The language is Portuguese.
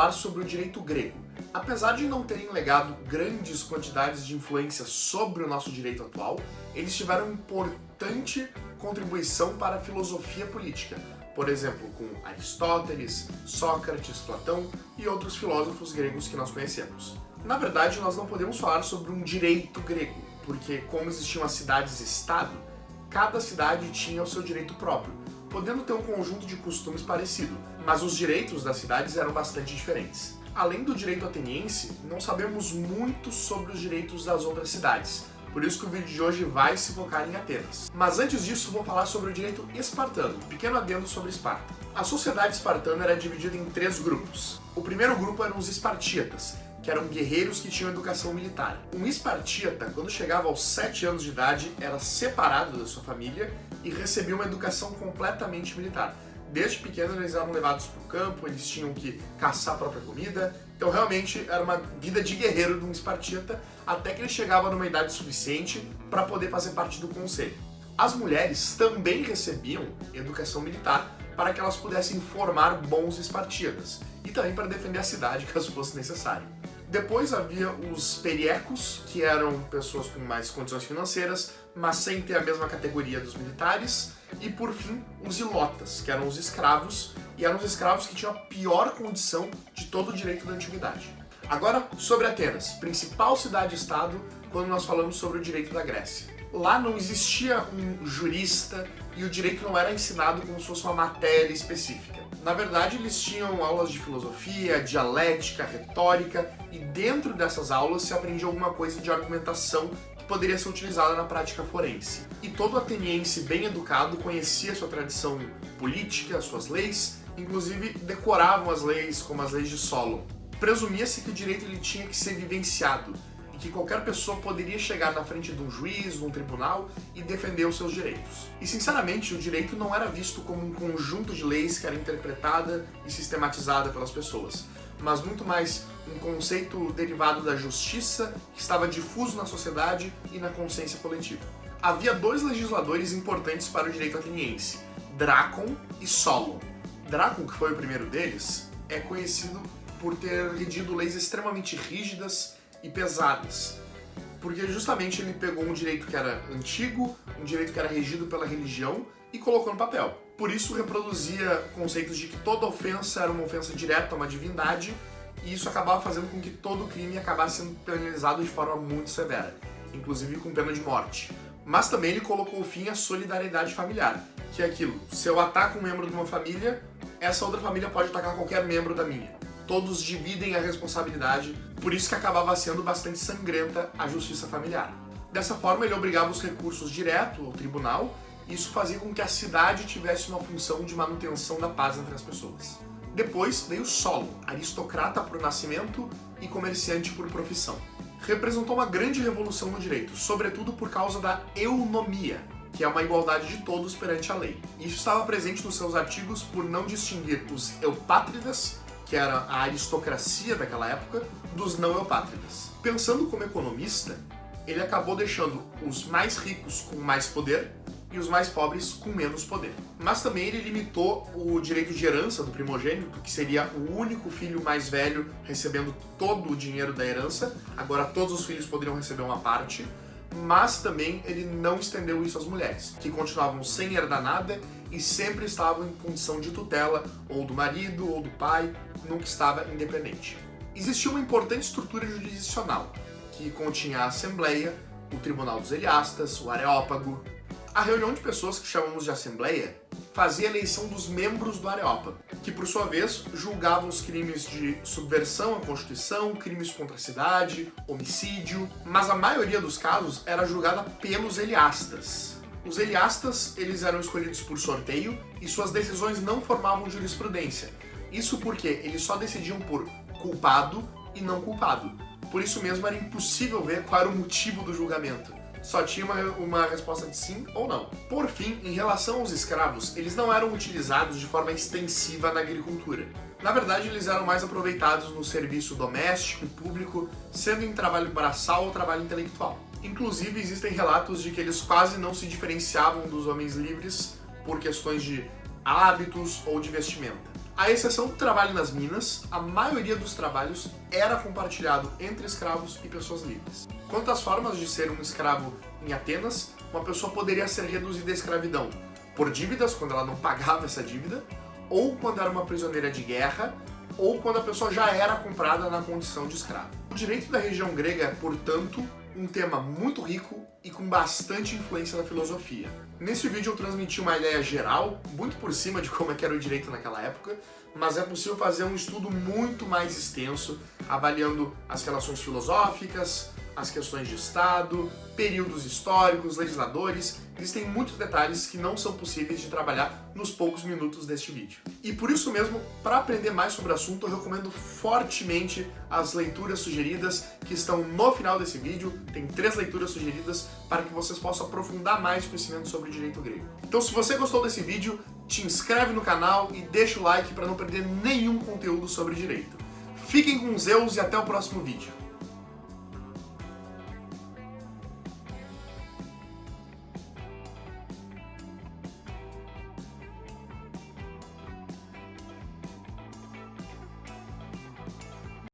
falar sobre o direito grego. Apesar de não terem legado grandes quantidades de influência sobre o nosso direito atual, eles tiveram importante contribuição para a filosofia política, por exemplo, com Aristóteles, Sócrates, Platão e outros filósofos gregos que nós conhecemos. Na verdade, nós não podemos falar sobre um direito grego, porque como existiam as cidades-estado, cada cidade tinha o seu direito próprio, podendo ter um conjunto de costumes parecido, mas os direitos das cidades eram bastante diferentes. Além do direito ateniense, não sabemos muito sobre os direitos das outras cidades, por isso que o vídeo de hoje vai se focar em Atenas. Mas antes disso, vou falar sobre o direito espartano, um pequeno adendo sobre Esparta. A sociedade espartana era dividida em 3 grupos. O primeiro grupo eram os espartíatas, que eram guerreiros que tinham educação militar. Um espartíata, quando chegava aos 7 anos de idade, era separado da sua família e recebia uma educação completamente militar. Desde pequenos eles eram levados para o campo, eles tinham que caçar a própria comida, então realmente era uma vida de guerreiro de um espartíata, até que ele chegava numa idade suficiente para poder fazer parte do conselho. As mulheres também recebiam educação militar para que elas pudessem formar bons espartíatas, e também para defender a cidade caso fosse necessário. Depois havia os periecos, que eram pessoas com mais condições financeiras, mas sem ter a mesma categoria dos militares. E por fim, os ilotas, que eram os escravos, e eram os escravos que tinham a pior condição de todo o direito da antiguidade. Agora, sobre Atenas, principal cidade-estado quando nós falamos sobre o direito da Grécia. Lá não existia um jurista e o direito não era ensinado como se fosse uma matéria específica. Na verdade, eles tinham aulas de filosofia, dialética, retórica, e dentro dessas aulas se aprendia alguma coisa de argumentação que poderia ser utilizada na prática forense. E todo ateniense bem educado conhecia sua tradição política, suas leis, inclusive decoravam as leis, como as leis de Solon. Presumia-se que o direito ele tinha que ser vivenciado, que qualquer pessoa poderia chegar na frente de um juiz, de um tribunal e defender os seus direitos. E sinceramente, o direito não era visto como um conjunto de leis que era interpretada e sistematizada pelas pessoas, mas muito mais um conceito derivado da justiça que estava difuso na sociedade e na consciência coletiva. Havia 2 legisladores importantes para o direito ateniense, Drácon e Solon. Drácon, que foi o primeiro deles, é conhecido por ter redigido leis extremamente rígidas e pesadas, porque justamente ele pegou um direito que era antigo, um direito que era regido pela religião e colocou no papel. Por isso reproduzia conceitos de que toda ofensa era uma ofensa direta a uma divindade, e isso acabava fazendo com que todo crime acabasse sendo penalizado de forma muito severa, inclusive com pena de morte. Mas também ele colocou fim à solidariedade familiar, que é aquilo, se eu ataco um membro de uma família, essa outra família pode atacar qualquer membro da minha. Todos dividem a responsabilidade, por isso que acabava sendo bastante sangrenta a justiça familiar. Dessa forma, ele obrigava os recursos direto ao tribunal, e isso fazia com que a cidade tivesse uma função de manutenção da paz entre as pessoas. Depois veio Solon, aristocrata por nascimento e comerciante por profissão. Representou uma grande revolução no direito, sobretudo por causa da eunomia, que é uma igualdade de todos perante a lei. Isso estava presente nos seus artigos por não distinguir os eupátridas, que era a aristocracia daquela época, dos não eupátridas. Pensando como economista, ele acabou deixando os mais ricos com mais poder e os mais pobres com menos poder. Mas também ele limitou o direito de herança do primogênito, que seria o único filho mais velho recebendo todo o dinheiro da herança. Agora todos os filhos poderiam receber uma parte, mas também ele não estendeu isso às mulheres, que continuavam sem herdar nada e sempre estavam em condição de tutela, ou do marido, ou do pai, nunca estava independente. Existia uma importante estrutura jurisdicional, que continha a Assembleia, o Tribunal dos Eliastas, o Areópago. A reunião de pessoas que chamamos de Assembleia fazia a eleição dos membros do Areópago, que por sua vez julgava os crimes de subversão à Constituição, crimes contra a cidade, homicídio, mas a maioria dos casos era julgada pelos Eliastas. Os Eliastas, eles eram escolhidos por sorteio e suas decisões não formavam jurisprudência. Isso porque eles só decidiam por culpado e não culpado. Por isso mesmo era impossível ver qual era o motivo do julgamento. Só tinha uma resposta de sim ou não. Por fim, em relação aos escravos, eles não eram utilizados de forma extensiva na agricultura. Na verdade, eles eram mais aproveitados no serviço doméstico e público, sendo em trabalho braçal ou trabalho intelectual. Inclusive, existem relatos de que eles quase não se diferenciavam dos homens livres por questões de hábitos ou de vestimenta. À exceção do trabalho nas minas, a maioria dos trabalhos era compartilhado entre escravos e pessoas livres. Quanto às formas de ser um escravo em Atenas, uma pessoa poderia ser reduzida à escravidão por dívidas, quando ela não pagava essa dívida, ou quando era uma prisioneira de guerra, ou quando a pessoa já era comprada na condição de escravo. O direito da região grega é, portanto, um tema muito rico e com bastante influência na filosofia. Nesse vídeo eu transmiti uma ideia geral, muito por cima de como é que era o direito naquela época, mas é possível fazer um estudo muito mais extenso, avaliando as relações filosóficas, as questões de Estado, períodos históricos, legisladores. Existem muitos detalhes que não são possíveis de trabalhar nos poucos minutos deste vídeo. E por isso mesmo, para aprender mais sobre o assunto, eu recomendo fortemente as leituras sugeridas que estão no final desse vídeo. Tem 3 leituras sugeridas para que vocês possam aprofundar mais o conhecimento sobre o direito grego. Então, se você gostou desse vídeo, te inscreve no canal e deixa o like para não perder nenhum conteúdo sobre direito. Fiquem com Zeus e até o próximo vídeo.